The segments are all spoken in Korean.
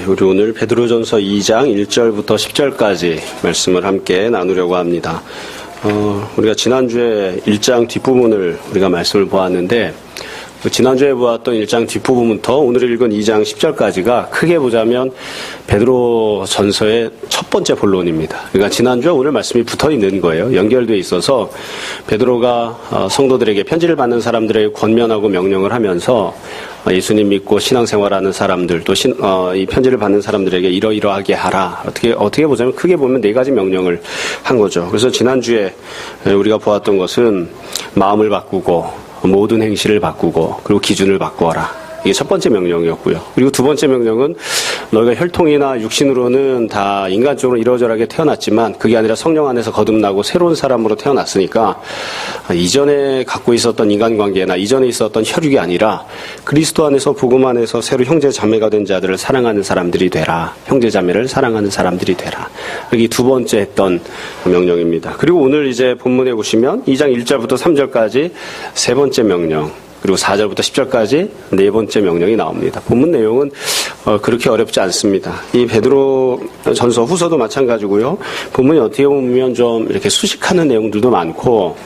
우리 오늘 베드로전서 2장 1절부터 10절까지 말씀을 함께 나누려고 합니다. 우리가 지난주에 1장 뒷부분을 우리가 말씀을 보았는데, 지난주에 보았던 1장 뒷부분부터 오늘 읽은 2장 10절까지가 크게 보자면 베드로 전서의 첫 번째 본론입니다. 그러니까 지난주와 오늘 말씀이 붙어 있는 거예요. 연결되어 있어서 베드로가 성도들에게 편지를 받는 사람들에게 권면하고 명령을 하면서 예수님 믿고 신앙생활하는 사람들 또 이 편지를 받는 사람들에게 이러이러하게 하라. 어떻게 보자면 크게 보면 네 가지 명령을 한 거죠. 그래서 지난주에 우리가 보았던 것은 마음을 바꾸고 모든 행실을 바꾸고 그리고 기준을 바꾸어라. 이게 첫 번째 명령이었고요. 그리고 두 번째 명령은 너희가 혈통이나 육신으로는 다 인간적으로 이러저러하게 태어났지만 그게 아니라 성령 안에서 거듭나고 새로운 사람으로 태어났으니까 이전에 갖고 있었던 인간관계나 이전에 있었던 혈육이 아니라 그리스도 안에서 복음 안에서 새로 형제 자매가 된 자들을 사랑하는 사람들이 되라. 형제 자매를 사랑하는 사람들이 되라. 여기 두 번째 했던 명령입니다. 그리고 오늘 이제 본문에 보시면 2장 1절부터 3절까지 세 번째 명령, 그리고 4절부터 10절까지 네 번째 명령이 나옵니다. 본문 내용은 그렇게 어렵지 않습니다. 이 베드로 전서 후서도 마찬가지고요. 본문이 어떻게 보면 좀 이렇게 수식하는 내용들도 많고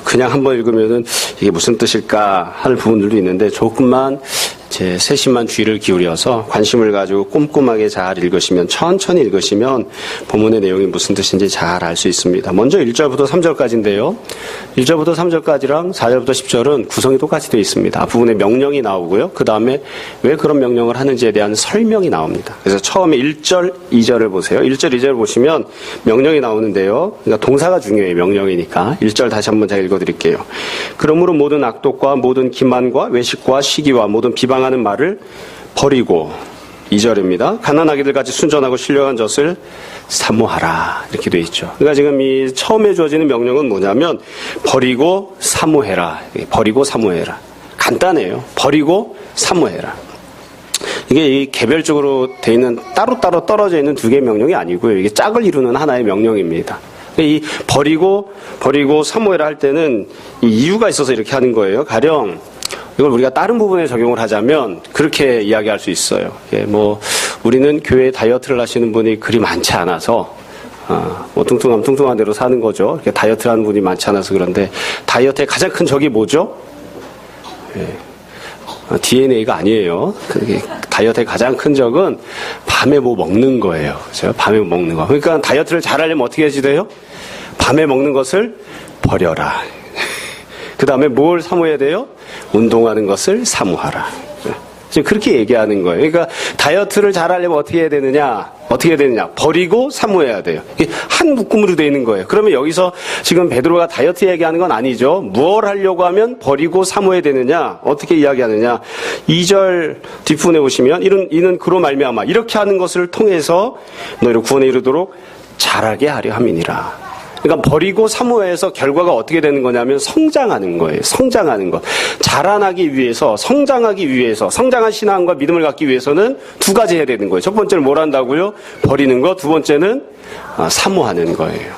그냥 한번 읽으면은 이게 무슨 뜻일까 할 부분들도 있는데 조금만 제 세심한 주의를 기울여서 관심을 가지고 꼼꼼하게 잘 읽으시면 천천히 읽으시면 본문의 내용이 무슨 뜻인지 잘 알 수 있습니다. 먼저 1절부터 3절까지인데요. 1절부터 3절까지랑 4절부터 10절은 구성이 똑같이 되어 있습니다. 앞부분에 명령이 나오고요. 그 다음에 왜 그런 명령을 하는지에 대한 설명이 나옵니다. 그래서 처음에 1절, 2절을 보세요. 1절, 2절을 보시면 명령이 나오는데요. 그러니까 동사가 중요해요. 명령이니까. 1절 다시 한번 제가 읽어드릴게요. 그러므로 모든 악독과 모든 기만과 외식과 시기와 모든 비방하는 말을 버리고 2절입니다. 가난하기들 같이 순전하고 신령한 젖을 사모하라. 이렇게 되어 있죠. 그러니까 지금 이 처음에 주어지는 명령은 뭐냐면 버리고 사모해라. 버리고 사모해라. 간단해요. 버리고 사모해라. 이게 이 개별적으로 되어 있는 따로따로 떨어져 있는 두 개의 명령이 아니고요. 이게 짝을 이루는 하나의 명령입니다. 이 버리고 사모해라 할 때는 이 이유가 있어서 이렇게 하는 거예요. 가령 이걸 우리가 다른 부분에 적용을 하자면 그렇게 이야기할 수 있어요. 우리는 교회에 다이어트를 하시는 분이 그리 많지 않아서 뚱뚱한 대로 사는 거죠. 이렇게 다이어트를 하는 분이 많지 않아서 그런데 다이어트의 가장 큰 적이 뭐죠? DNA가 아니에요. 다이어트의 가장 큰 적은 밤에 뭐 먹는 거예요. 그렇죠? 밤에 먹는 거. 그러니까 다이어트를 잘하려면 어떻게 해야지 돼요? 밤에 먹는 것을 버려라. 그 다음에 뭘 사모해야 돼요? 운동하는 것을 사모하라. 지금 그렇게 얘기하는 거예요. 그러니까 다이어트를 잘하려면 어떻게 해야 되느냐? 버리고 사모해야 돼요. 이게 한 묶음으로 되어 있는 거예요. 그러면 여기서 지금 베드로가 다이어트 얘기하는 건 아니죠. 무엇을 하려고 하면 버리고 사모해야 되느냐? 어떻게 이야기하느냐? 2절 뒷부분에 보시면 이는 그로 말미암아 이렇게 하는 것을 통해서 너희를 구원에 이르도록 잘하게 하려 함이니라. 그러니까 버리고 사모해서 결과가 어떻게 되는 거냐면 성장하는 거예요. 성장하는 것. 자라나기 위해서, 성장하기 위해서, 성장한 신앙과 믿음을 갖기 위해서는 두 가지 해야 되는 거예요. 첫 번째는 뭘 한다고요? 버리는 것. 두 번째는 사모하는 거예요.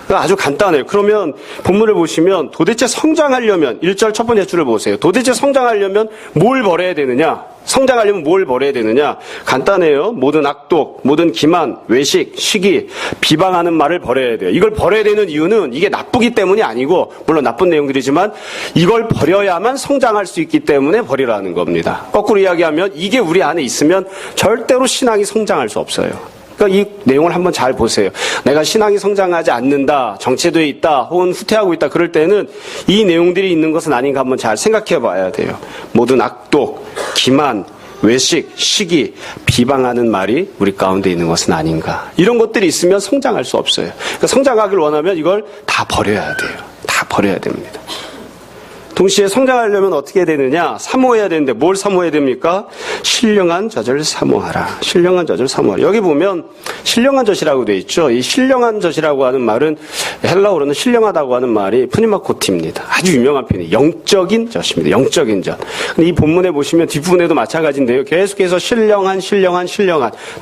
그러니까 아주 간단해요. 그러면 본문을 보시면 도대체 성장하려면 1절 첫 번째 줄을 보세요. 도대체 성장하려면 뭘 버려야 되느냐? 성장하려면 뭘 버려야 되느냐? 간단해요. 모든 악독, 모든 기만, 외식, 시기, 비방하는 말을 버려야 돼요. 이걸 버려야 되는 이유는 이게 나쁘기 때문이 아니고, 물론 나쁜 내용들이지만 이걸 버려야만 성장할 수 있기 때문에 버리라는 겁니다. 거꾸로 이야기하면 이게 우리 안에 있으면 절대로 신앙이 성장할 수 없어요. 그러니까 이 내용을 한번 잘 보세요. 내가 신앙이 성장하지 않는다, 정체되어 있다, 혹은 후퇴하고 있다, 그럴 때는 이 내용들이 있는 것은 아닌가 한번 잘 생각해 봐야 돼요. 모든 악독, 기만, 외식, 시기, 비방하는 말이 우리 가운데 있는 것은 아닌가. 이런 것들이 있으면 성장할 수 없어요. 그러니까 성장하길 원하면 이걸 다 버려야 돼요. 다 버려야 됩니다. 동시에 성장하려면 어떻게 해야 되느냐? 사모해야 되는데 뭘 사모해야 됩니까? 신령한 젖을 사모하라. 신령한 젖을 사모하라. 여기 보면 신령한 젖이라고 되어 있죠. 이 신령한 젖이라고 하는 말은 헬라어로는 신령하다고 하는 말이 푸니마코티입니다. 아주 유명한 표현이 영적인 젖입니다. 영적인 젖. 근데 이 본문에 보시면 뒷부분에도 마찬가지인데요. 계속해서 신령한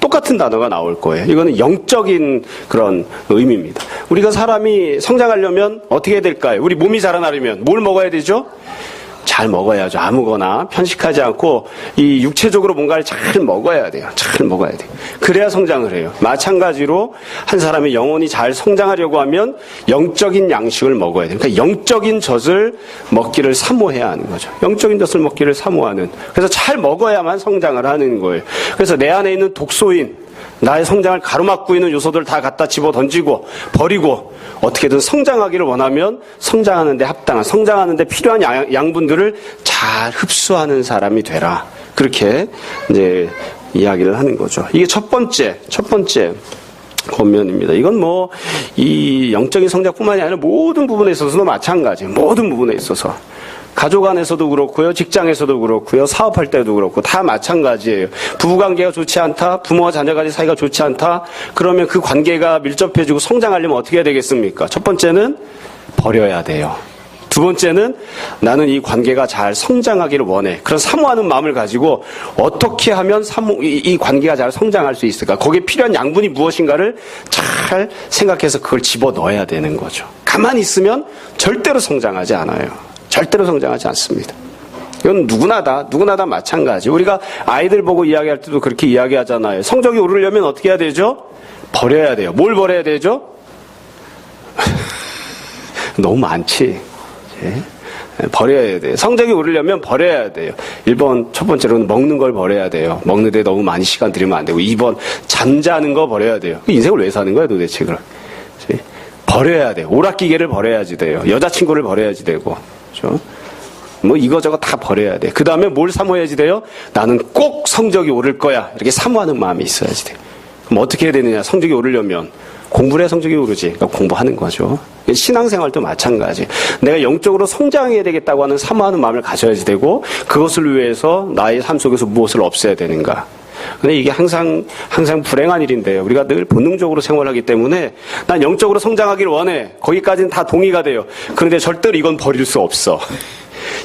똑같은 단어가 나올 거예요. 이거는 영적인 그런 의미입니다. 우리가 사람이 성장하려면 어떻게 해야 될까요? 우리 몸이 자라나려면 뭘 먹어야 되죠? 잘 먹어야죠. 아무거나 편식하지 않고 이 육체적으로 뭔가를 잘 먹어야 돼요. 잘 먹어야 돼요. 그래야 성장을 해요. 마찬가지로 한 사람이 영혼이 잘 성장하려고 하면 영적인 양식을 먹어야 돼요. 그러니까 영적인 젖을 먹기를 사모해야 하는 거죠. 영적인 젖을 먹기를 사모하는. 그래서 잘 먹어야만 성장을 하는 거예요. 그래서 내 안에 있는 독소인 나의 성장을 가로막고 있는 요소들 다 갖다 집어 던지고 버리고 어떻게든 성장하기를 원하면 성장하는 데 합당한, 성장하는 데 필요한 양분들을 잘 흡수하는 사람이 되라. 그렇게 이제 이야기를 하는 거죠. 이게 첫 번째 권면입니다. 이건 이 영적인 성장뿐만이 아니라 모든 부분에 있어서도 마찬가지예요. 모든 부분에 있어서. 가족 안에서도 그렇고요. 직장에서도 그렇고요. 사업할 때도 그렇고 다 마찬가지예요. 부부관계가 좋지 않다. 부모와 자녀간의 사이가 좋지 않다. 그러면 그 관계가 밀접해지고 성장하려면 어떻게 해야 되겠습니까? 첫 번째는 버려야 돼요. 두 번째는 나는 이 관계가 잘 성장하기를 원해. 그런 사모하는 마음을 가지고 어떻게 하면 이 관계가 잘 성장할 수 있을까? 거기에 필요한 양분이 무엇인가를 잘 생각해서 그걸 집어넣어야 되는 거죠. 가만히 있으면 절대로 성장하지 않아요. 절대로 성장하지 않습니다. 이건 누구나 다 마찬가지. 우리가 아이들 보고 이야기할 때도 그렇게 이야기하잖아요. 성적이 오르려면 어떻게 해야 되죠? 버려야 돼요. 뭘 버려야 되죠? 너무 많지. 버려야 돼요. 성적이 오르려면 버려야 돼요. 1번 첫 번째로는 먹는 걸 버려야 돼요. 먹는 데 너무 많이 시간 들이면 안 되고 2번 잠자는 거 버려야 돼요. 인생을 왜 사는 거야 도대체 그럼. 버려야 돼요. 오락기계를 버려야지 돼요. 여자친구를 버려야지 되고. 그렇죠? 이거저거 다 버려야 돼. 그 다음에 뭘 사모해야지 돼요? 나는 꼭 성적이 오를 거야. 이렇게 사모하는 마음이 있어야지 돼. 그럼 어떻게 해야 되느냐? 성적이 오르려면 공부를 해야 성적이 오르지. 그러니까 공부하는 거죠. 신앙생활도 마찬가지. 내가 영적으로 성장해야 되겠다고 하는 사모하는 마음을 가져야지 되고 그것을 위해서 나의 삶 속에서 무엇을 없애야 되는가. 근데 이게 항상 불행한 일인데요. 우리가 늘 본능적으로 생활하기 때문에 난 영적으로 성장하기를 원해. 거기까지는 다 동의가 돼요. 그런데 절대로 이건 버릴 수 없어.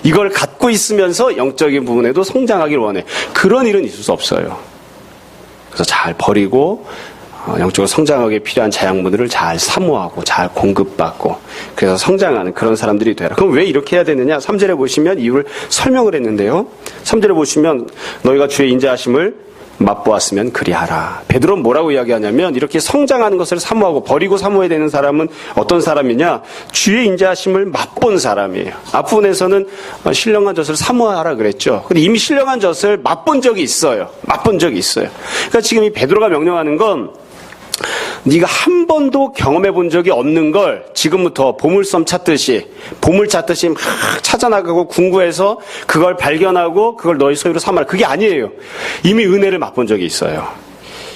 이걸 갖고 있으면서 영적인 부분에도 성장하기를 원해. 그런 일은 있을 수 없어요. 그래서 잘 버리고 영적으로 성장하기에 필요한 자양분들을 잘 사모하고 잘 공급받고 그래서 성장하는 그런 사람들이 되라. 그럼 왜 이렇게 해야 되느냐? 3절에 보시면 이유를 설명을 했는데요. 3절에 보시면 너희가 주의 인자하심을 맛보았으면 그리하라. 베드로는 뭐라고 이야기하냐면 이렇게 성장하는 것을 사모하고 버리고 사모해야 되는 사람은 어떤 사람이냐? 주의 인자하심을 맛본 사람이에요. 앞부분에서는 신령한 젖을 사모하라 그랬죠. 근데 이미 신령한 젖을 맛본 적이 있어요. 그러니까 지금 이 베드로가 명령하는 건 네가 한 번도 경험해 본 적이 없는 걸 지금부터 보물 찾듯이 막 찾아나가고 궁구해서 그걸 발견하고 그걸 너희 소유로 삼아라. 그게 아니에요. 이미 은혜를 맛본 적이 있어요.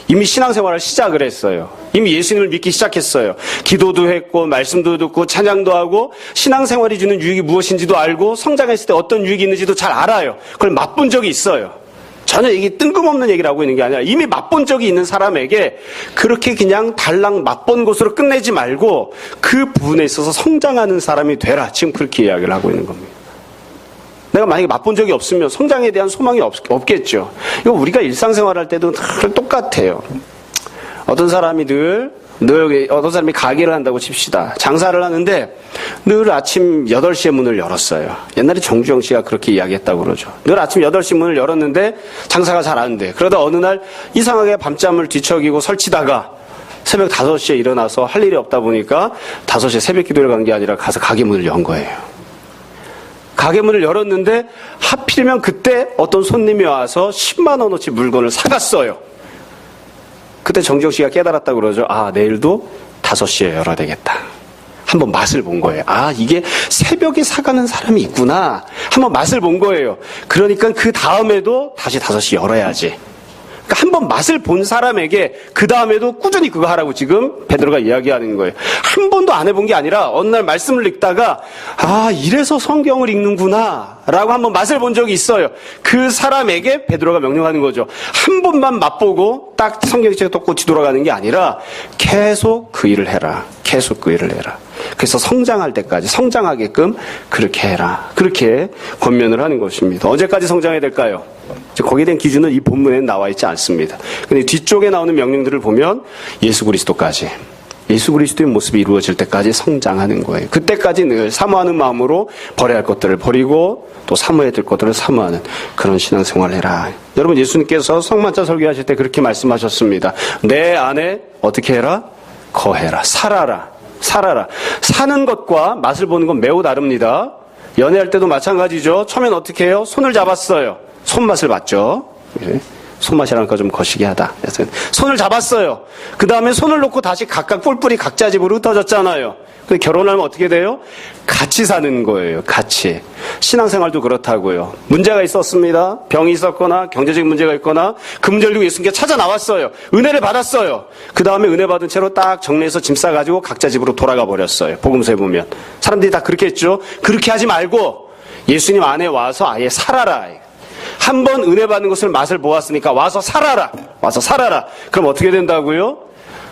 이미 신앙생활을 시작을 했어요. 이미 예수님을 믿기 시작했어요. 기도도 했고 말씀도 듣고 찬양도 하고 신앙생활이 주는 유익이 무엇인지도 알고 성장했을 때 어떤 유익이 있는지도 잘 알아요. 그걸 맛본 적이 있어요. 전혀 이게 뜬금없는 얘기를 하고 있는 게 아니라 이미 맛본 적이 있는 사람에게 그렇게 그냥 달랑 맛본 것으로 끝내지 말고 그 부분에 있어서 성장하는 사람이 되라. 지금 그렇게 이야기를 하고 있는 겁니다. 내가 만약에 맛본 적이 없으면 성장에 대한 소망이 없겠죠. 이거 우리가 일상생활할 때도 늘 똑같아요. 어떤 사람이 어떤 사람이 가게를 한다고 칩시다. 장사를 하는데 늘 아침 8시에 문을 열었어요. 옛날에 정주영 씨가 그렇게 이야기했다고 그러죠. 늘 아침 8시 문을 열었는데 장사가 잘 안 돼. 그러다 어느 날 이상하게 밤잠을 뒤척이고 설치다가 새벽 5시에 일어나서 할 일이 없다 보니까 5시에 새벽 기도를 간 게 아니라 가서 가게 문을 연 거예요. 가게 문을 열었는데 하필이면 그때 어떤 손님이 와서 10만 원어치 물건을 사갔어요. 그때 정지영 씨가 깨달았다고 그러죠. 내일도 5시에 열어야 되겠다. 한번 맛을 본 거예요. 이게 새벽에 사가는 사람이 있구나. 한번 맛을 본 거예요. 그러니까 그 다음에도 다시 5시 열어야지. 그러니까 한번 맛을 본 사람에게 그 다음에도 꾸준히 그거 하라고 지금 베드로가 이야기하는 거예요. 한 번도 안 해본 게 아니라 어느 날 말씀을 읽다가 이래서 성경을 읽는구나 라고 한번 맛을 본 적이 있어요. 그 사람에게 베드로가 명령하는 거죠. 한 번만 맛보고 딱 성경책에 떴고 뒤돌아가는 게 아니라 계속 그 일을 해라. 계속 그 일을 해라. 그래서 성장할 때까지 성장하게끔 그렇게 해라. 그렇게 권면을 하는 것입니다. 언제까지 성장해야 될까요? 거기에 대한 기준은 이 본문에는 나와 있지 않습니다. 근데 뒤쪽에 나오는 명령들을 보면 예수 그리스도까지 예수 그리스도의 모습이 이루어질 때까지 성장하는 거예요. 그때까지 늘 사모하는 마음으로 버려야 할 것들을 버리고 또 사모해야 될 것들을 사모하는 그런 신앙생활을 해라. 여러분, 예수님께서 성만찬 설교하실 때 그렇게 말씀하셨습니다. 내 안에 어떻게 해라? 거해라. 살아라. 살아라. 사는 것과 맛을 보는 건 매우 다릅니다. 연애할 때도 마찬가지죠. 처음엔 어떻게 해요? 손을 잡았어요. 손맛을 봤죠. 손맛이라니까 좀 거시기 하다. 손을 잡았어요. 그 다음에 손을 놓고 다시 각각 뿔뿔이 각자 집으로 흩어졌잖아요. 근데 결혼하면 어떻게 돼요? 같이 사는 거예요. 같이. 신앙생활도 그렇다고요. 문제가 있었습니다. 병이 있었거나 경제적인 문제가 있거나 그 문제를 두고 예수님께 찾아 나왔어요. 은혜를 받았어요. 그 다음에 은혜 받은 채로 딱 정리해서 짐 싸가지고 각자 집으로 돌아가 버렸어요. 복음서에 보면. 사람들이 다 그렇게 했죠. 그렇게 하지 말고 예수님 안에 와서 아예 살아라. 한 번 은혜 받는 것을 맛을 보았으니까 와서 살아라. 와서 살아라. 그럼 어떻게 된다고요?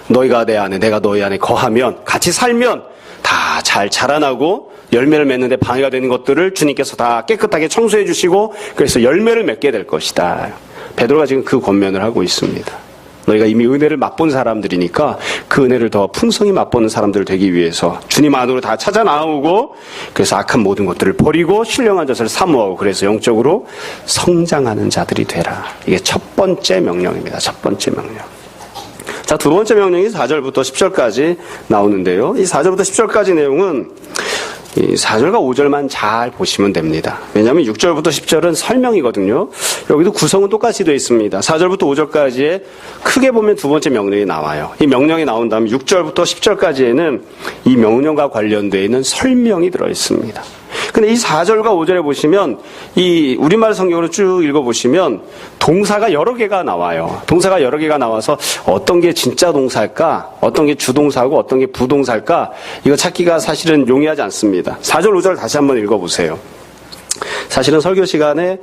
너희가 내 안에 내가 너희 안에 거하면 같이 살면 다 잘 자라나고 열매를 맺는데 방해가 되는 것들을 주님께서 다 깨끗하게 청소해 주시고 그래서 열매를 맺게 될 것이다. 베드로가 지금 그 권면을 하고 있습니다. 너희가 이미 은혜를 맛본 사람들이니까 그 은혜를 더 풍성히 맛보는 사람들 되기 위해서 주님 안으로 다 찾아 나오고 그래서 악한 모든 것들을 버리고 신령한 것을 사모하고 그래서 영적으로 성장하는 자들이 되라. 이게 첫 번째 명령입니다. 첫 번째 명령. 자, 두 번째 명령이 4절부터 10절까지 나오는데요. 이 4절부터 10절까지 내용은 이 4절과 5절만 잘 보시면 됩니다. 왜냐하면 6절부터 10절은 설명이거든요. 여기도 구성은 똑같이 되어 있습니다. 4절부터 5절까지에 크게 보면 두 번째 명령이 나와요. 이 명령이 나온 다음에 6절부터 10절까지에는 이 명령과 관련되어 있는 설명이 들어 있습니다. 근데 이 4절과 5절에 보시면 이 우리말 성경으로 쭉 읽어보시면 동사가 여러 개가 나와요. 동사가 여러 개가 나와서 어떤 게 진짜 동사일까? 어떤 게 주동사고 어떤 게 부동사일까? 이거 찾기가 사실은 용이하지 않습니다. 4절, 5절 다시 한번 읽어보세요. 사실은 설교 시간에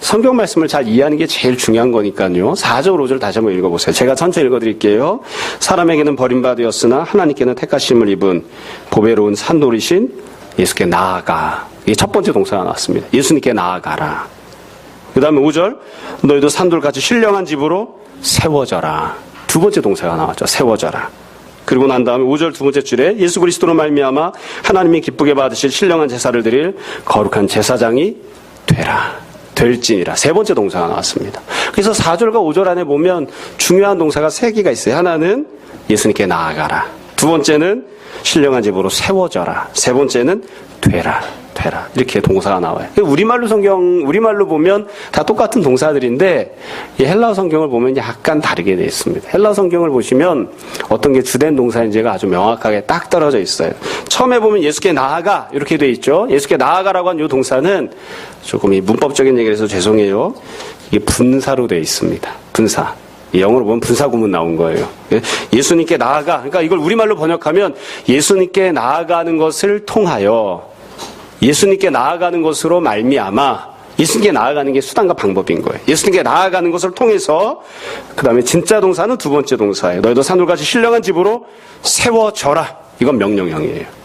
성경 말씀을 잘 이해하는 게 제일 중요한 거니까요. 4절, 5절 다시 한번 읽어보세요. 제가 천천히 읽어드릴게요. 사람에게는 버림받으었으나 하나님께는 택하심을 입은 보배로운 산돌이신 예수께 나아가. 이게 첫 번째 동사가 나왔습니다. 예수님께 나아가라. 그 다음에 5절 너희도 산돌같이 신령한 집으로 세워져라. 두 번째 동사가 나왔죠. 세워져라. 그리고 난 다음에 5절 두 번째 줄에 예수 그리스도로 말미암아 하나님이 기쁘게 받으실 신령한 제사를 드릴 거룩한 제사장이 되라. 될지니라. 세 번째 동사가 나왔습니다. 그래서 4절과 5절 안에 보면 중요한 동사가 세 개가 있어요. 하나는 예수님께 나아가라. 두 번째는 신령한 집으로 세워져라. 세 번째는 되라. 이렇게 동사가 나와요. 우리말로 보면 다 똑같은 동사들인데 이 헬라어 성경을 보면 약간 다르게 되어 있습니다. 헬라어 성경을 보시면 어떤 게 주된 동사인지가 아주 명확하게 딱 떨어져 있어요. 처음에 보면 예수께 나아가 이렇게 되어 있죠. 예수께 나아가라고 한 이 동사는 조금 이 문법적인 얘기를 해서 죄송해요. 이게 분사로 되어 있습니다. 분사. 영어로 보면 분사구문 나온 거예요. 예수님께 나아가. 그러니까 이걸 우리말로 번역하면 예수님께 나아가는 것을 통하여 예수님께 나아가는 것으로 말미암아 예수님께 나아가는 게 수단과 방법인 거예요. 예수님께 나아가는 것을 통해서 그 다음에 진짜 동사는 두 번째 동사예요. 너희도 산돌같이 신령한 집으로 세워져라. 이건 명령형이에요.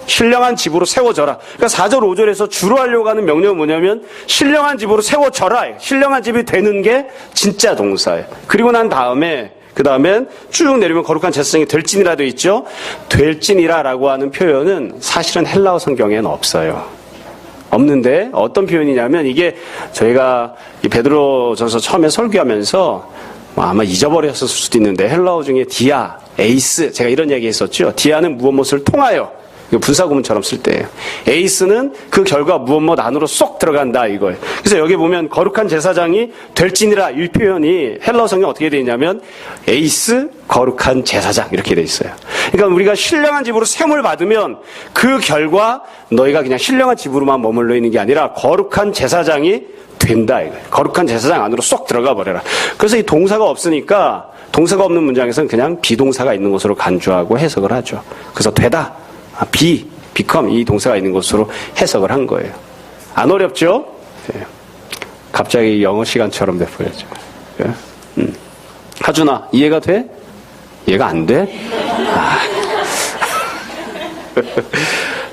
신령한 집으로 세워져라. 그러니까 4절 5절에서 주로 하려고 하는 명령은 뭐냐면 신령한 집으로 세워져라. 신령한 집이 되는 게 진짜 동사예요. 그리고 난 다음에 그 다음엔 쭉 내리면 거룩한 제사장이 될지니라 되어 있죠. 될지니라라고 하는 표현은 사실은 헬라어 성경에는 없어요. 없는데 어떤 표현이냐면 이게 저희가 이 베드로전서 처음에 설교하면서 아마 잊어버렸을 수도 있는데 헬라어 중에 디아, 에이스 제가 이런 얘기 했었죠. 디아는 무엇을 통하여 분사구문처럼 쓸 때예요. 에이스는 그 결과 무엇 안으로 쏙 들어간다 이거예요. 그래서 여기 보면 거룩한 제사장이 될지니라 이 표현이 헬라어 성경 어떻게 되어 있냐면 에이스 거룩한 제사장 이렇게 되어 있어요. 그러니까 우리가 신령한 집으로 세움을 받으면 그 결과 너희가 그냥 신령한 집으로만 머물러 있는 게 아니라 거룩한 제사장이 된다 이거예요. 거룩한 제사장 안으로 쏙 들어가 버려라. 그래서 이 동사가 없으니까 동사가 없는 문장에서는 그냥 비동사가 있는 것으로 간주하고 해석을 하죠. 그래서 되다. become 이 동사가 있는 것으로 해석을 한 거예요. 안 어렵죠? 네. 갑자기 영어 시간처럼 돼버렸죠. 네. 하준아, 이해가 돼? 이해가 안 돼?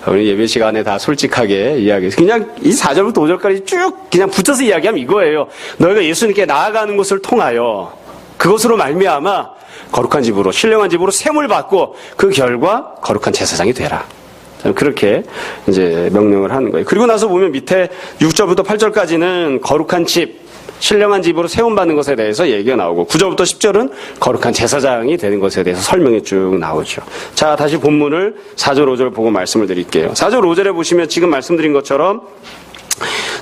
우리 예배 시간에 다 솔직하게 이야기해서 그냥 이 4절부터 5절까지 쭉 그냥 붙여서 이야기하면 이거예요. 너희가 예수님께 나아가는 것을 통하여 그것으로 말미암아 거룩한 집으로, 신령한 집으로 셈을 받고 그 결과 거룩한 제사장이 되라. 그렇게 이제 명령을 하는 거예요. 그리고 나서 보면 밑에 6절부터 8절까지는 거룩한 집, 신령한 집으로 세움받는 것에 대해서 얘기가 나오고 9절부터 10절은 거룩한 제사장이 되는 것에 대해서 설명이 쭉 나오죠. 자, 다시 본문을 4절, 5절 보고 말씀을 드릴게요. 4절, 5절에 보시면 지금 말씀드린 것처럼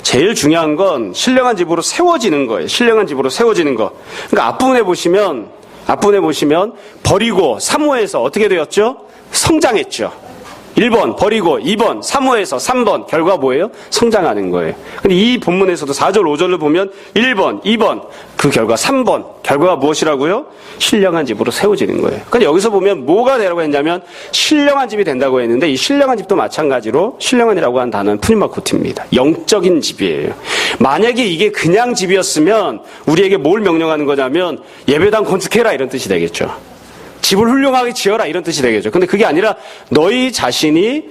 제일 중요한 건 신령한 집으로 세워지는 거예요. 신령한 집으로 세워지는 거. 그러니까 앞부분에 보시면 버리고 사모해서 어떻게 되었죠? 성장했죠. 1번 버리고 2번 사모해서 3번 결과 뭐예요? 성장하는 거예요. 근데 이 본문에서도 4절 5절을 보면 1번 2번 그 결과 3번 결과가 무엇이라고요? 신령한 집으로 세워지는 거예요. 근데 여기서 보면 뭐가 되라고 했냐면 신령한 집이 된다고 했는데 이 신령한 집도 마찬가지로 신령한이라고 한 단어는 푸니마코티입니다. 영적인 집이에요. 만약에 이게 그냥 집이었으면 우리에게 뭘 명령하는 거냐면 예배당 건축해라 이런 뜻이 되겠죠. 집을 훌륭하게 지어라 이런 뜻이 되겠죠. 근데 그게 아니라 너희 자신이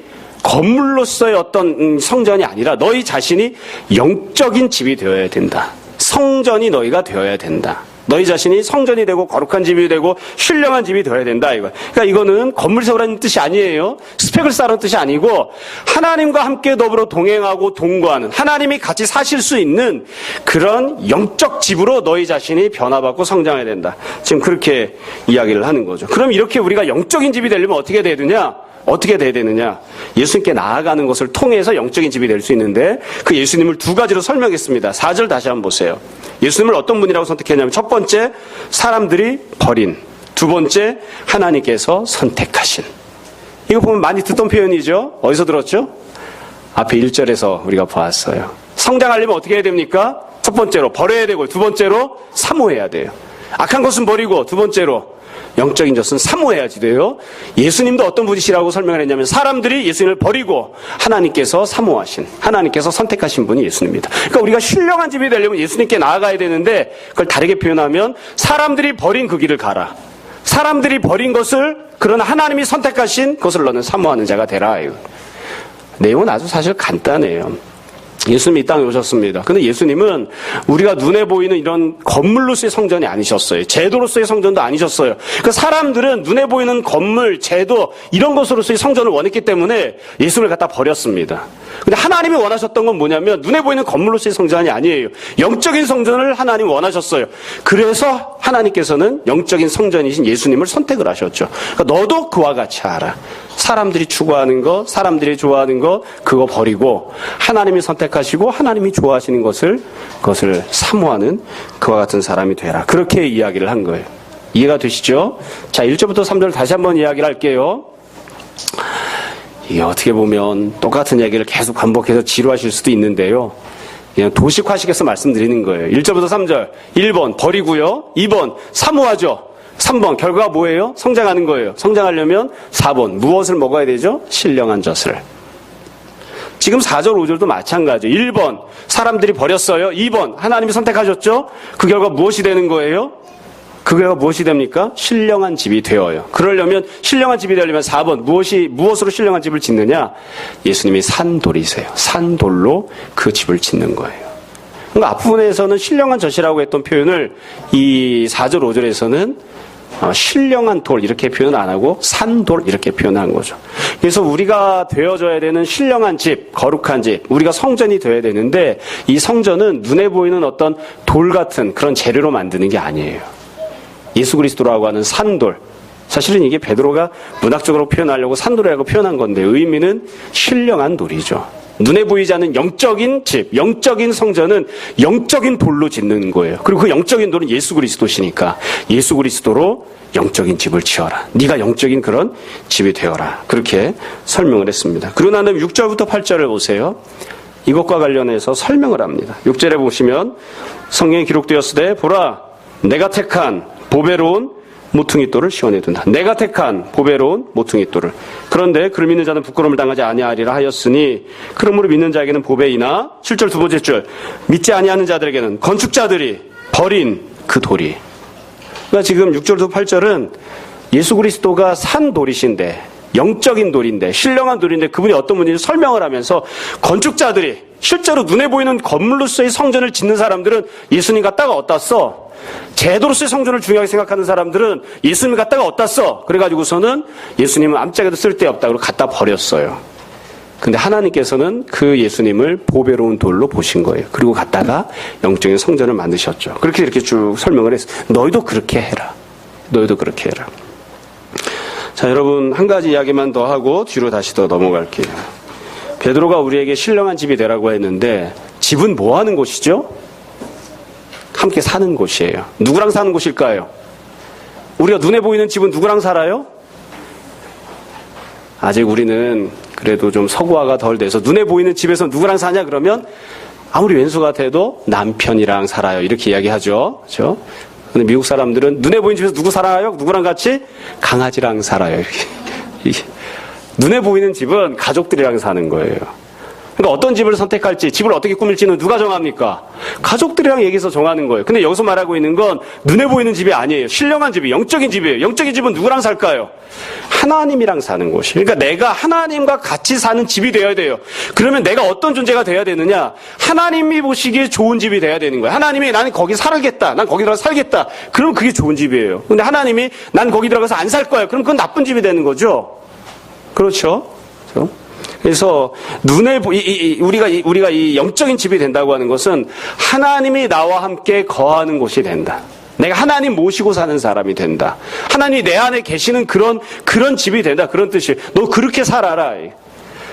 건물로서의 어떤 성전이 아니라 너희 자신이 영적인 집이 되어야 된다. 성전이 너희가 되어야 된다. 너희 자신이 성전이 되고 거룩한 집이 되고 신령한 집이 되어야 된다. 이거. 그러니까 이거는 건물 세우라는 뜻이 아니에요. 스펙을 쌓으라는 뜻이 아니고 하나님과 함께 더불어 동행하고 동거하는 하나님이 같이 사실 수 있는 그런 영적 집으로 너희 자신이 변화받고 성장해야 된다. 지금 그렇게 이야기를 하는 거죠. 그럼 이렇게 우리가 영적인 집이 되려면 어떻게 돼야 되느냐? 어떻게 돼야 되느냐? 예수님께 나아가는 것을 통해서 영적인 집이 될 수 있는데 그 예수님을 두 가지로 설명했습니다. 4절 다시 한번 보세요. 예수님을 어떤 분이라고 선택했냐면 첫 번째 사람들이 버린, 두 번째 하나님께서 선택하신. 이거 보면 많이 듣던 표현이죠. 어디서 들었죠? 앞에 1절에서 우리가 보았어요. 성장하려면 어떻게 해야 됩니까? 첫 번째로 버려야 되고 두 번째로 사모해야 돼요. 악한 것은 버리고 두 번째로 영적인 것은 사모해야지 돼요. 예수님도 어떤 분이시라고 설명을 했냐면 사람들이 예수님을 버리고 하나님께서 사모하신, 하나님께서 선택하신 분이 예수님입니다. 그러니까 우리가 신령한 집이 되려면 예수님께 나아가야 되는데 그걸 다르게 표현하면 사람들이 버린 그 길을 가라. 사람들이 버린 것을 그러나 하나님이 선택하신 것을 너는 사모하는 자가 되라. 내용은 아주 사실 간단해요. 예수님이 이 땅에 오셨습니다. 근데 예수님은 우리가 눈에 보이는 이런 건물로서의 성전이 아니셨어요. 제도로서의 성전도 아니셨어요. 그 사람들은 눈에 보이는 건물, 제도 이런 것으로서의 성전을 원했기 때문에 예수님을 갖다 버렸습니다. 근데 하나님이 원하셨던 건 뭐냐면 눈에 보이는 건물로서의 성전이 아니에요. 영적인 성전을 하나님 원하셨어요. 그래서 하나님께서는 영적인 성전이신 예수님을 선택을 하셨죠. 그러니까 너도 그와 같이 하라. 사람들이 추구하는 거, 사람들이 좋아하는 거 그거 버리고 하나님이 선택하시고 하나님이 좋아하시는 그것을 사모하는 그와 같은 사람이 되라. 그렇게 이야기를 한 거예요. 이해가 되시죠? 자, 1절부터 3절 다시 한번 이야기를 할게요. 이게 어떻게 보면 똑같은 얘기를 계속 반복해서 지루하실 수도 있는데요. 그냥 도식화시켜서 말씀드리는 거예요. 1절부터 3절. 1번 버리고요. 2번 사모하죠. 3번 결과가 뭐예요? 성장하는 거예요. 성장하려면 4번 무엇을 먹어야 되죠? 신령한 젖을. 지금 4절 5절도 마찬가지예요. 1번 사람들이 버렸어요. 2번 하나님이 선택하셨죠? 그 결과 무엇이 되는 거예요? 그 결과 무엇이 됩니까? 신령한 집이 되어요. 그러려면 신령한 집이 되려면 4번 무엇으로 신령한 집을 짓느냐? 예수님이 산돌이세요. 산돌로 그 집을 짓는 거예요. 그러니까 앞부분에서는 신령한 젖이라고 했던 표현을 이 4절 5절에서는 신령한 돌 이렇게 표현 안 하고 산돌 이렇게 표현한 거죠. 그래서 우리가 되어져야 되는 신령한 집, 거룩한 집, 우리가 성전이 되어야 되는데 이 성전은 눈에 보이는 어떤 돌 같은 그런 재료로 만드는 게 아니에요. 예수 그리스도라고 하는 산돌. 사실은 이게 베드로가 문학적으로 표현하려고 산돌이라고 표현한 건데 의미는 신령한 돌이죠. 눈에 보이지 않는 영적인 집, 영적인 성전은 영적인 돌로 짓는 거예요. 그리고 그 영적인 돌은 예수 그리스도시니까 예수 그리스도로 영적인 집을 지어라. 네가 영적인 그런 집이 되어라. 그렇게 설명을 했습니다. 그리고 난 다음에 6절부터 8절을 보세요. 이것과 관련해서 설명을 합니다. 6절에 보시면 성경에 기록되었으되 보라 내가 택한 보배로운 모퉁이돌을 시온에 둔다. 내가 택한 보배로운 모퉁이돌을. 그런데 그를 믿는 자는 부끄러움을 당하지 아니하리라 하였으니 그러므로 믿는 자에게는 보배이나 7절 두 번째 줄 믿지 아니하는 자들에게는 건축자들이 버린 그 돌이. 그러니까 지금 6절부터 8절은 예수 그리스도가 산 돌이신데 영적인 돌인데 신령한 돌인데 그분이 어떤 분인지 설명을 하면서 건축자들이 실제로 눈에 보이는 건물로서의 성전을 짓는 사람들은 예수님 갖다가 어디다 써? 제도로서의 성전을 중요하게 생각하는 사람들은 예수님 갖다가 어디다 써? 그래가지고서는 예수님은 아무짝에도 쓸데없다 그러고 갖다 버렸어요. 근데 하나님께서는 그 예수님을 보배로운 돌로 보신 거예요. 그리고 갖다가 영적인 성전을 만드셨죠. 그렇게 이렇게 쭉 설명을 했어요. 너희도 그렇게 해라. 너희도 그렇게 해라. 자, 여러분 한 가지 이야기만 더 하고 뒤로 다시 더 넘어갈게요. 베드로가 우리에게 신령한 집이 되라고 했는데 집은 뭐 하는 곳이죠? 함께 사는 곳이에요. 누구랑 사는 곳일까요? 우리가 눈에 보이는 집은 누구랑 살아요? 아직 우리는 그래도 좀 서구화가 덜 돼서 눈에 보이는 집에서 누구랑 사냐 그러면 아무리 왼수 같아도 남편이랑 살아요. 이렇게 이야기하죠. 그렇죠? 근데 미국 사람들은 눈에 보이는 집에서 누구 살아요? 누구랑 같이? 강아지랑 살아요. 이렇게. 눈에 보이는 집은 가족들이랑 사는 거예요. 그러니까 어떤 집을 선택할지, 집을 어떻게 꾸밀지는 누가 정합니까? 가족들이랑 얘기해서 정하는 거예요. 근데 여기서 말하고 있는 건 눈에 보이는 집이 아니에요. 신령한 집이, 영적인 집이에요. 영적인 집은 누구랑 살까요? 하나님이랑 사는 곳이에요. 그러니까 내가 하나님과 같이 사는 집이 되어야 돼요. 그러면 내가 어떤 존재가 돼야 되느냐? 하나님이 보시기에 좋은 집이 돼야 되는 거예요. 하나님이 나는 거기 살겠다. 난 거기 들어가서 살겠다. 그럼 그게 좋은 집이에요. 근데 하나님이 난 거기 들어가서 안 살 거야. 그럼 그건 나쁜 집이 되는 거죠. 그렇죠? 그래서 눈에 우리가 이 영적인 집이 된다고 하는 것은 하나님이 나와 함께 거하는 곳이 된다. 내가 하나님 모시고 사는 사람이 된다. 하나님이 내 안에 계시는 그런 집이 된다. 그런 뜻이에요. 너 그렇게 살아라.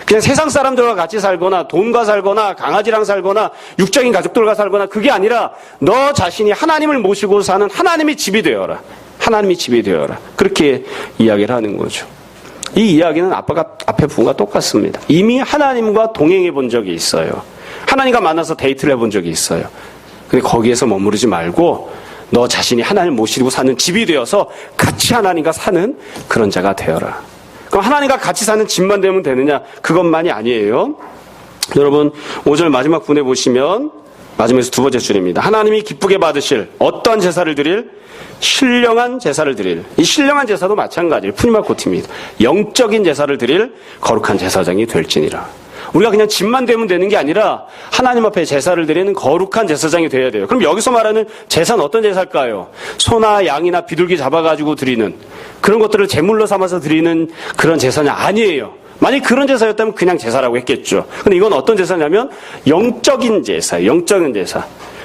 그냥 세상 사람들과 같이 살거나 돈과 살거나 강아지랑 살거나 육적인 가족들과 살거나 그게 아니라 너 자신이 하나님을 모시고 사는 하나님의 집이 되어라. 하나님의 집이 되어라. 그렇게 이야기를 하는 거죠. 이 이야기는 앞에 부분과 똑같습니다. 이미 하나님과 동행해 본 적이 있어요. 하나님과 만나서 데이트를 해본 적이 있어요. 근데 거기에서 머무르지 말고 너 자신이 하나님을 모시고 사는 집이 되어서 같이 하나님과 사는 그런 자가 되어라. 그럼 하나님과 같이 사는 집만 되면 되느냐? 그것만이 아니에요. 여러분 5절 마지막 부분에 보시면 마지막에서 두 번째 줄입니다. 하나님이 기쁘게 받으실 어떠한 제사를 드릴? 신령한 제사를 드릴. 이 신령한 제사도 마찬가지예요. 푸니마코티입니다. 영적인 제사를 드릴 거룩한 제사장이 될지니라. 우리가 그냥 집만 되면 되는 게 아니라 하나님 앞에 제사를 드리는 거룩한 제사장이 되어야 돼요. 그럼 여기서 말하는 제사는 어떤 제사일까요? 소나 양이나 비둘기 잡아가지고 드리는 그런 것들을 제물로 삼아서 드리는 그런 제사냐? 아니에요. 만약 그런 제사였다면 그냥 제사라고 했겠죠. 근데 이건 어떤 제사냐면 영적인 제사예요. 영적인 제사.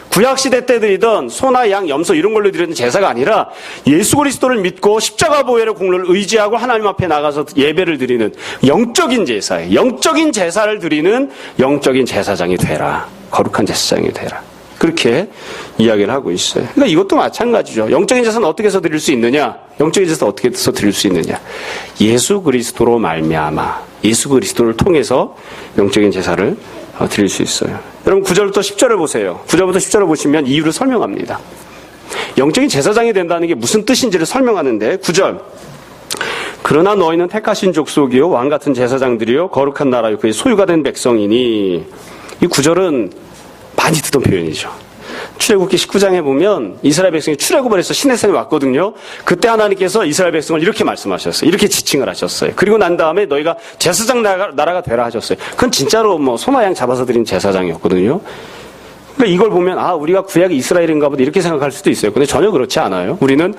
구약시대 때 드리던 소나 양, 염소 이런 걸로 드리는 제사가 아니라 예수 그리스도를 믿고 십자가 보혈의 공로를 의지하고 하나님 앞에 나가서 예배를 드리는 영적인 제사예요. 영적인 제사를 드리는 영적인 제사장이 되라. 거룩한 제사장이 되라. 그렇게 이야기를 하고 있어요. 그러니까 이것도 마찬가지죠. 영적인 제사는 어떻게 해서 드릴 수 있느냐? 영적인 제사는 어떻게 해서 드릴 수 있느냐? 예수 그리스도로 말미암아 예수 그리스도를 통해서 영적인 제사를 드릴 수 있어요. 여러분 9절부터 10절을 보세요. 9절부터 10절을 보시면 이유를 설명합니다. 영적인 제사장이 된다는 게 무슨 뜻인지를 설명하는데 9절 그러나 너희는 택하신 족속이요 왕같은 제사장들이요 거룩한 나라요 그의 소유가 된 백성이니 이 9절은 많이 듣던 표현이죠. 출애굽기 19장에 보면 이스라엘 백성이 출애굽을 해서 시내산에 왔거든요. 그때 하나님께서 이스라엘 백성을 이렇게 말씀하셨어요. 이렇게 지칭을 하셨어요. 그리고 난 다음에 너희가 제사장 나라가 되라 하셨어요. 그건 진짜로 소나 양 잡아서 드린 제사장이었거든요. 그러니까 이걸 보면 우리가 구약의 이스라엘인가 보다 이렇게 생각할 수도 있어요. 근데 전혀 그렇지 않아요. 우리는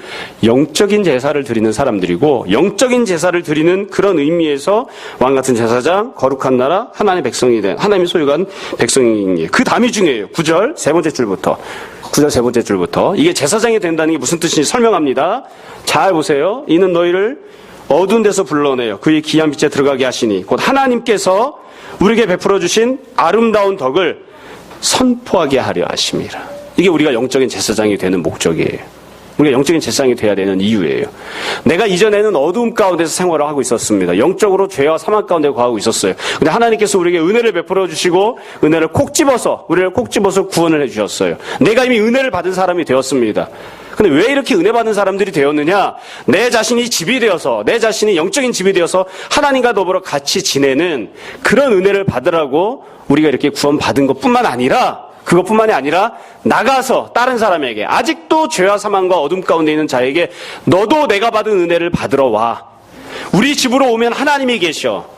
영적인 제사를 드리는 사람들이고 영적인 제사를 드리는 그런 의미에서 왕같은 제사장, 거룩한 나라, 하나님의 백성이 된 하나님의 소유가 된 백성이 그 담이 중요해요. 9절 세 번째 줄부터 9절 세 번째 줄부터 이게 제사장이 된다는 게 무슨 뜻인지 설명합니다. 잘 보세요. 이는 너희를 어두운 데서 불러내요. 그의 기이한 빛에 들어가게 하시니 곧 하나님께서 우리에게 베풀어 주신 아름다운 덕을 선포하게 하려 하심이라. 이게 우리가 영적인 제사장이 되는 목적이에요. 우리가 영적인 제사장이 돼야 되는 이유예요. 내가 이전에는 어두움 가운데서 생활을 하고 있었습니다. 영적으로 죄와 사망 가운데 거하고 있었어요. 근데 하나님께서 우리에게 은혜를 베풀어 주시고 우리를 콕 집어서 구원을 해 주셨어요. 내가 이미 은혜를 받은 사람이 되었습니다. 근데 왜 이렇게 은혜 받은 사람들이 되었느냐? 내 자신이 집이 되어서, 내 자신이 영적인 집이 되어서 하나님과 더불어 같이 지내는 그런 은혜를 받으라고 우리가 이렇게 구원받은 그것뿐만이 아니라 나가서 다른 사람에게 아직도 죄와 사망과 어둠 가운데 있는 자에게 너도 내가 받은 은혜를 받으러 와. 우리 집으로 오면 하나님이 계셔.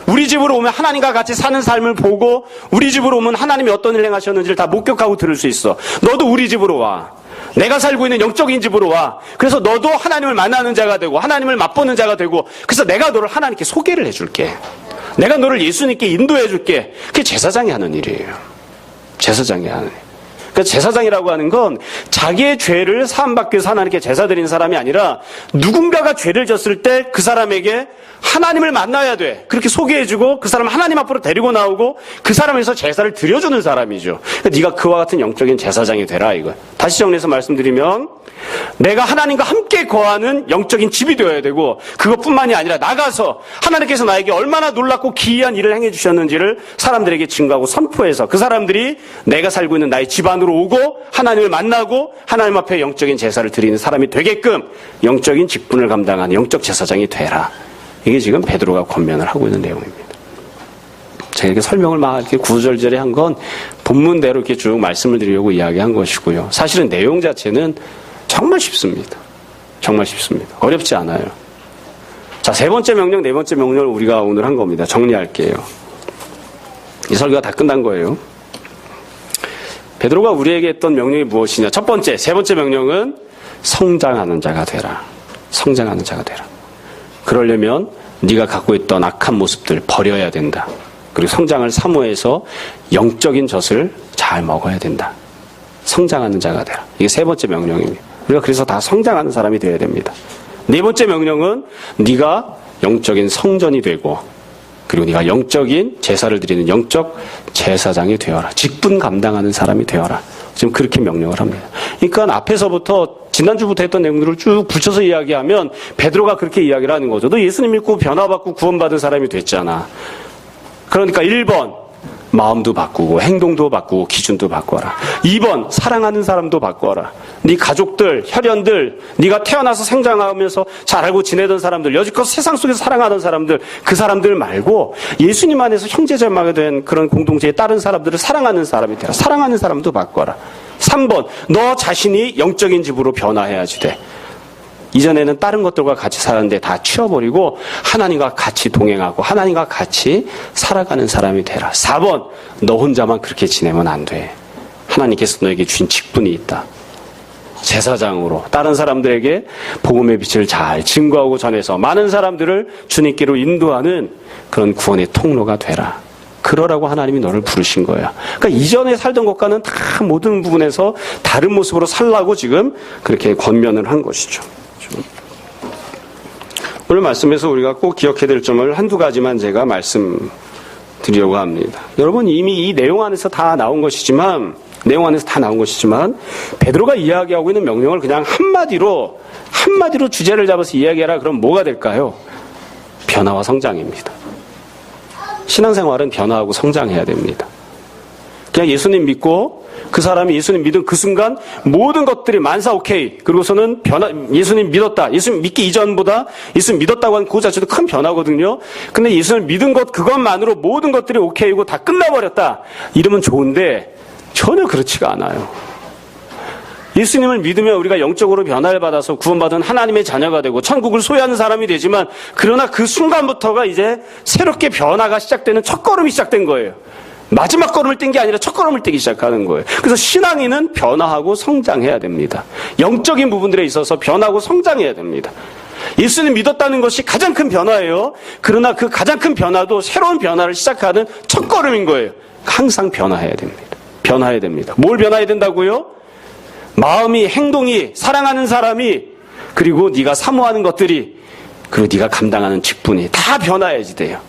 우리 집으로 오면 하나님과 같이 사는 삶을 보고 우리 집으로 오면 하나님이 어떤 일 행하셨는지를 다 목격하고 들을 수 있어. 너도 우리 집으로 와. 내가 살고 있는 영적인 집으로 와. 그래서 너도 하나님을 만나는 자가 되고 하나님을 맛보는 자가 되고 그래서 내가 너를 하나님께 소개를 해줄게. 내가 너를 예수님께 인도해줄게. 그게 제사장이 하는 일이에요. 제사장이 하는 일. 그러니까 제사장이라고 하는 건 자기의 죄를 사함받기 위해서 하나님께 제사 드리는 사람이 아니라 누군가가 죄를 졌을 때 그 사람에게 하나님을 만나야 돼. 그렇게 소개해주고 그 사람을 하나님 앞으로 데리고 나오고 그 사람에서 제사를 드려주는 사람이죠. 그러니까 네가 그와 같은 영적인 제사장이 되라 이거. 다시 정리해서 말씀드리면 내가 하나님과 함께 거하는 영적인 집이 되어야 되고 그것뿐만이 아니라 나가서 하나님께서 나에게 얼마나 놀랍고 기이한 일을 행해 주셨는지를 사람들에게 증거하고 선포해서 그 사람들이 내가 살고 있는 나의 집 안으로 오고 하나님을 만나고 하나님 앞에 영적인 제사를 드리는 사람이 되게끔 영적인 직분을 감당하는 영적 제사장이 되라. 이게 지금 베드로가 권면을 하고 있는 내용입니다. 제가 이렇게 설명을 막 이렇게 구절절에 한 건 본문대로 이렇게 쭉 말씀을 드리려고 이야기한 것이고요. 사실은 내용 자체는 정말 쉽습니다. 정말 쉽습니다. 어렵지 않아요. 자, 세 번째 명령, 네 번째 명령을 우리가 오늘 한 겁니다. 정리할게요. 이 설교가 다 끝난 거예요. 베드로가 우리에게 했던 명령이 무엇이냐? 첫 번째, 세 번째 명령은 성장하는 자가 되라. 성장하는 자가 되라. 그러려면 네가 갖고 있던 악한 모습들 버려야 된다. 그리고 성장을 사모해서 영적인 젖을 잘 먹어야 된다. 성장하는 자가 되라. 이게 세 번째 명령입니다. 우리가 그래서 다 성장하는 사람이 되어야 됩니다. 네 번째 명령은 네가 영적인 성전이 되고 그리고 네가 영적인 제사를 드리는 영적 제사장이 되어라. 직분 감당하는 사람이 되어라. 지금 그렇게 명령을 합니다. 그러니까 앞에서부터 지난주부터 했던 내용들을 쭉 붙여서 이야기하면 베드로가 그렇게 이야기를 하는 거죠. 너 예수님 믿고 변화받고 구원받은 사람이 됐잖아. 그러니까 1번 마음도 바꾸고 행동도 바꾸고 기준도 바꿔라. 2번 사랑하는 사람도 바꿔라. 네 가족들, 혈연들, 네가 태어나서 생장하면서 잘 알고 지내던 사람들, 여지껏 세상 속에서 사랑하던 사람들, 그 사람들 말고 예수님 안에서 형제자매가 된 그런 공동체의 다른 사람들을 사랑하는 사람이 되라. 사랑하는 사람도 바꿔라. 3번 너 자신이 영적인 집으로 변화해야지 돼. 이전에는 다른 것들과 같이 살았는데 다 치워버리고 하나님과 같이 동행하고 하나님과 같이 살아가는 사람이 되라. 4번 너 혼자만 그렇게 지내면 안 돼. 하나님께서 너에게 주신 직분이 있다. 제사장으로 다른 사람들에게 복음의 빛을 잘 증거하고 전해서 많은 사람들을 주님께로 인도하는 그런 구원의 통로가 되라. 그러라고 하나님이 너를 부르신 거야. 그러니까 이전에 살던 것과는 다 모든 부분에서 다른 모습으로 살라고 지금 그렇게 권면을 한 것이죠. 오늘 말씀에서 우리가 꼭 기억해야 될 점을 한두 가지만 제가 말씀드리려고 합니다. 여러분 이미 이 내용 안에서 다 나온 것이지만 베드로가 이야기하고 있는 명령을 그냥 한마디로 주제를 잡아서 이야기하라 그럼 뭐가 될까요? 변화와 성장입니다. 신앙생활은 변화하고 성장해야 됩니다. 그냥 예수님 믿고 그 사람이 예수님 믿은 그 순간 모든 것들이 만사 오케이. 그리고서는 예수님 믿었다. 예수님 믿기 이전보다 예수님 믿었다고 하는 그 자체도 큰 변화거든요. 근데 예수님 믿은 것 그것만으로 모든 것들이 오케이고 다 끝나버렸다. 이러면 좋은데 전혀 그렇지가 않아요. 예수님을 믿으면 우리가 영적으로 변화를 받아서 구원받은 하나님의 자녀가 되고 천국을 소유하는 사람이 되지만 그러나 그 순간부터가 이제 새롭게 변화가 시작되는 첫걸음이 시작된 거예요. 마지막 걸음을 뗀 게 아니라 첫걸음을 떼기 시작하는 거예요. 그래서 신앙인은 변화하고 성장해야 됩니다. 영적인 부분들에 있어서 변하고 성장해야 됩니다. 예수님 믿었다는 것이 가장 큰 변화예요. 그러나 그 가장 큰 변화도 새로운 변화를 시작하는 첫걸음인 거예요. 항상 변화해야 됩니다. 변화해야 됩니다. 뭘 변화해야 된다고요? 마음이, 행동이, 사랑하는 사람이, 그리고 네가 사모하는 것들이, 그리고 네가 감당하는 직분이 다 변화해야지 돼요.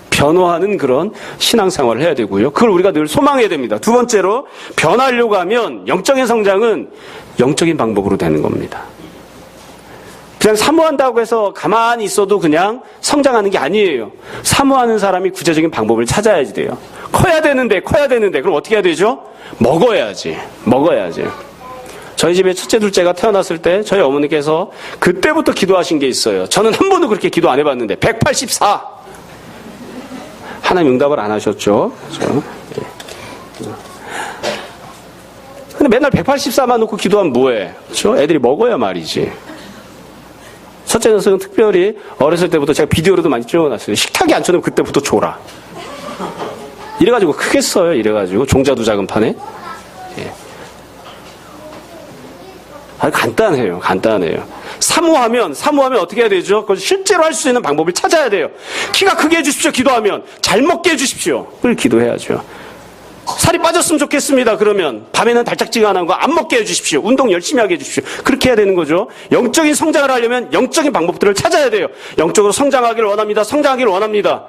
변화하는 그런 신앙생활을 해야 되고요. 그걸 우리가 늘 소망해야 됩니다. 두 번째로 변화하려고 하면 영적인 성장은 영적인 방법으로 되는 겁니다. 그냥 사모한다고 해서 가만히 있어도 그냥 성장하는 게 아니에요. 사모하는 사람이 구체적인 방법을 찾아야지 돼요. 커야 되는데 그럼 어떻게 해야 되죠? 먹어야지. 저희 집에 첫째 둘째가 태어났을 때 저희 어머니께서 그때부터 기도하신 게 있어요. 저는 한 번도 그렇게 기도 안 해봤는데 184. 하나님 응답을 안 하셨죠. 그렇죠? 근데 맨날 184만 놓고 기도하면 뭐해? 그렇죠? 애들이 먹어야 말이지. 첫째 녀석은 특별히 어렸을 때부터 제가 비디오로도 많이 찍어놨어요. 식탁에 앉혀놓으면 그때부터 졸아. 이래가지고 크게 써요. 이래가지고 종자도 작은 판에. 예. 아주 간단해요. 간단해요. 사모하면 어떻게 해야 되죠? 그걸 실제로 할 수 있는 방법을 찾아야 돼요. 키가 크게 해주십시오. 기도하면. 잘 먹게 해주십시오. 그걸 기도해야죠. 살이 빠졌으면 좋겠습니다. 그러면 밤에는 달짝지근한 거 안 먹게 해주십시오. 운동 열심히 하게 해주십시오. 그렇게 해야 되는 거죠. 영적인 성장을 하려면 영적인 방법들을 찾아야 돼요. 영적으로 성장하기를 원합니다. 성장하기를 원합니다.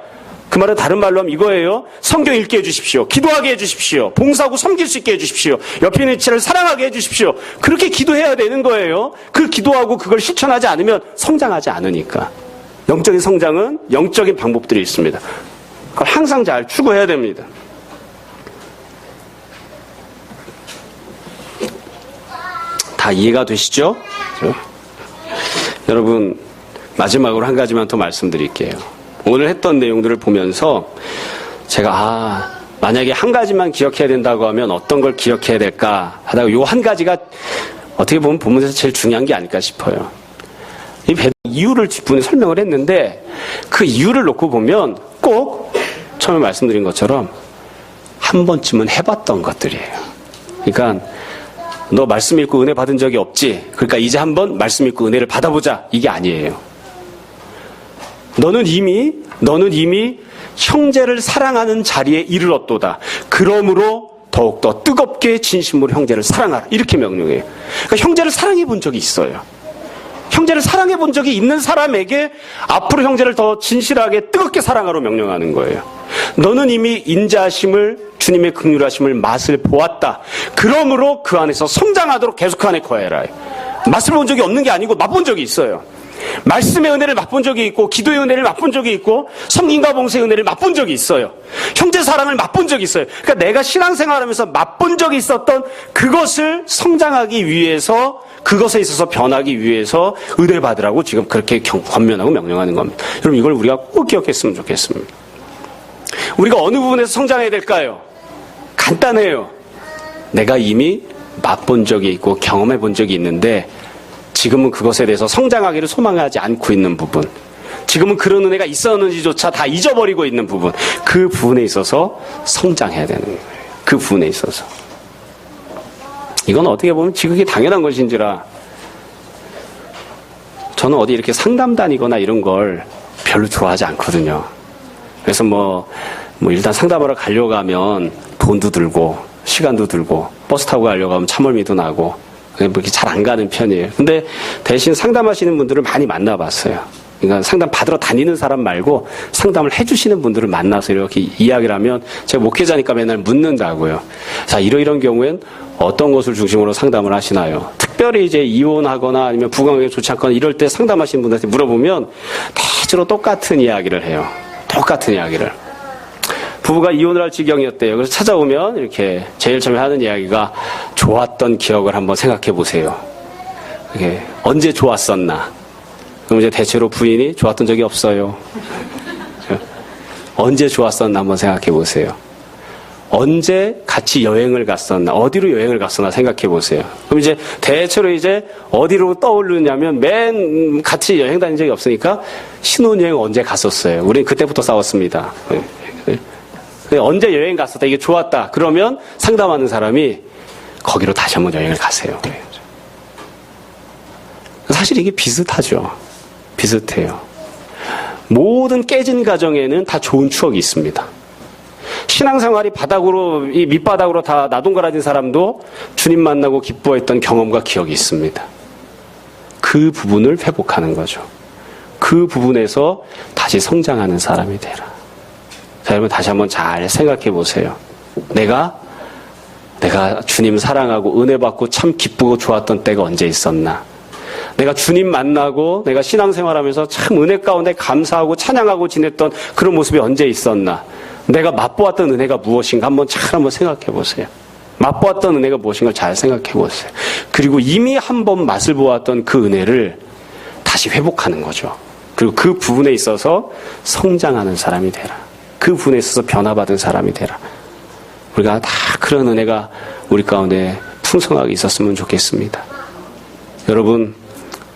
그 말은 다른 말로 하면 이거예요. 성경 읽게 해주십시오. 기도하게 해주십시오. 봉사하고 섬길 수 있게 해주십시오. 옆에 있는 이치를 사랑하게 해주십시오. 그렇게 기도해야 되는 거예요. 그 기도하고 그걸 실천하지 않으면 성장하지 않으니까. 영적인 성장은 영적인 방법들이 있습니다. 그걸 항상 잘 추구해야 됩니다. 다 이해가 되시죠? 여러분, 마지막으로 한 가지만 더 말씀드릴게요. 오늘 했던 내용들을 보면서 제가 만약에 한 가지만 기억해야 된다고 하면 어떤 걸 기억해야 될까 하다가 요 한 가지가 어떻게 보면 본문에서 제일 중요한 게 아닐까 싶어요. 이 이유를 뒷부분에 설명을 했는데 그 이유를 놓고 보면 꼭 처음에 말씀드린 것처럼 한 번쯤은 해봤던 것들이에요. 그러니까 너 말씀 읽고 은혜 받은 적이 없지? 그러니까 이제 한번 말씀 읽고 은혜를 받아보자. 이게 아니에요. 너는 이미 형제를 사랑하는 자리에 이르렀도다. 그러므로 더욱더 뜨겁게 진심으로 형제를 사랑하라. 이렇게 명령해요. 그러니까 형제를 사랑해 본 적이 있어요. 형제를 사랑해 본 적이 있는 사람에게 앞으로 형제를 더 진실하게 뜨겁게 사랑하라고 명령하는 거예요. 너는 이미 인자하심을, 주님의 긍휼하심을 맛을 보았다. 그러므로 그 안에서 성장하도록 계속 그 안에 거해라. 맛을 본 적이 없는 게 아니고 맛본 적이 있어요. 말씀의 은혜를 맛본 적이 있고 기도의 은혜를 맛본 적이 있고 성김과 봉사의 은혜를 맛본 적이 있어요. 형제 사랑을 맛본 적이 있어요. 그러니까 내가 신앙생활하면서 맛본 적이 있었던 그것을 성장하기 위해서, 그것에 있어서 변하기 위해서 은혜 받으라고 지금 그렇게 권면하고 명령하는 겁니다. 여러분, 이걸 우리가 꼭 기억했으면 좋겠습니다. 우리가 어느 부분에서 성장해야 될까요? 간단해요. 내가 이미 맛본 적이 있고 경험해 본 적이 있는데 지금은 그것에 대해서 성장하기를 소망하지 않고 있는 부분, 지금은 그런 은혜가 있었는지조차 다 잊어버리고 있는 부분, 그 부분에 있어서 성장해야 되는 거예요. 그 부분에 있어서. 이건 어떻게 보면 지극히 당연한 것인지라 저는 어디 이렇게 상담 다니거나 이런 걸 별로 좋아하지 않거든요. 그래서 일단 상담하러 가려고 하면 돈도 들고 시간도 들고 버스 타고 가려고 하면 참을미도 나고 그렇게 잘 안 가는 편이에요. 근데 대신 상담하시는 분들을 많이 만나봤어요. 그러니까 상담 받으러 다니는 사람 말고 상담을 해주시는 분들을 만나서 이렇게 이야기를 하면 제가 목회자니까 맨날 묻는다고요. 자, 이런 경우엔 어떤 것을 중심으로 상담을 하시나요? 특별히 이제 이혼하거나 아니면 부관계가 좋지 않거나 이럴 때 상담하시는 분들한테 물어보면 대체로 똑같은 이야기를 해요. 똑같은 이야기를. 부부가 이혼을 할 지경이었대요. 그래서 찾아오면 이렇게 제일 처음에 하는 이야기가 좋았던 기억을 한번 생각해 보세요. 이게 언제 좋았었나? 그럼 이제 대체로 부인이 좋았던 적이 없어요. 언제 좋았었나 한번 생각해 보세요. 언제 같이 여행을 갔었나? 어디로 여행을 갔었나 생각해 보세요. 그럼 이제 대체로 이제 어디로 떠오르냐면 맨 같이 여행 다닌 적이 없으니까 신혼여행 언제 갔었어요? 우리는 그때부터 싸웠습니다. 언제 여행 갔었다, 이게 좋았다, 그러면 상담하는 사람이 거기로 다시 한번 여행을 가세요. 사실 이게 비슷하죠. 비슷해요. 모든 깨진 가정에는 다 좋은 추억이 있습니다. 신앙생활이 바닥으로, 이 밑바닥으로 다 나동갈아진 사람도 주님 만나고 기뻐했던 경험과 기억이 있습니다. 그 부분을 회복하는 거죠. 그 부분에서 다시 성장하는 사람이 되라. 자, 여러분 다시 한번 잘 생각해 보세요. 내가 주님 사랑하고 은혜 받고 참 기쁘고 좋았던 때가 언제 있었나? 내가 주님 만나고 내가 신앙생활하면서 참 은혜 가운데 감사하고 찬양하고 지냈던 그런 모습이 언제 있었나? 내가 맛보았던 은혜가 무엇인가 한번 생각해 보세요. 맛보았던 은혜가 무엇인가 잘 생각해 보세요. 그리고 이미 한번 맛을 보았던 그 은혜를 다시 회복하는 거죠. 그리고 그 부분에 있어서 성장하는 사람이 되라. 그 부분에 있어서 변화받은 사람이 되라. 우리가 다 그런 은혜가 우리 가운데 풍성하게 있었으면 좋겠습니다. 여러분,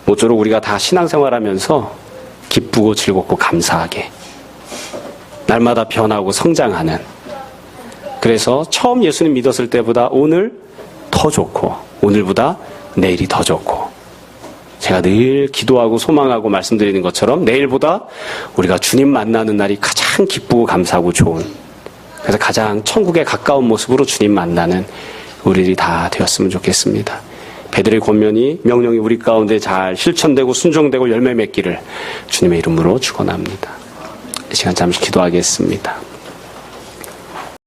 모쪼록 우리가 다 신앙생활하면서 기쁘고 즐겁고 감사하게 날마다 변하고 성장하는, 그래서 처음 예수님 믿었을 때보다 오늘 더 좋고 오늘보다 내일이 더 좋고, 제가 늘 기도하고 소망하고 말씀드리는 것처럼 내일보다 우리가 주님 만나는 날이 가장 기쁘고 감사하고 좋은, 그래서 가장 천국에 가까운 모습으로 주님 만나는 우리들이 다 되었으면 좋겠습니다. 베드로의 권면이, 명령이 우리 가운데 잘 실천되고 순종되고 열매 맺기를 주님의 이름으로 축원합니다. 이 시간 잠시 기도하겠습니다.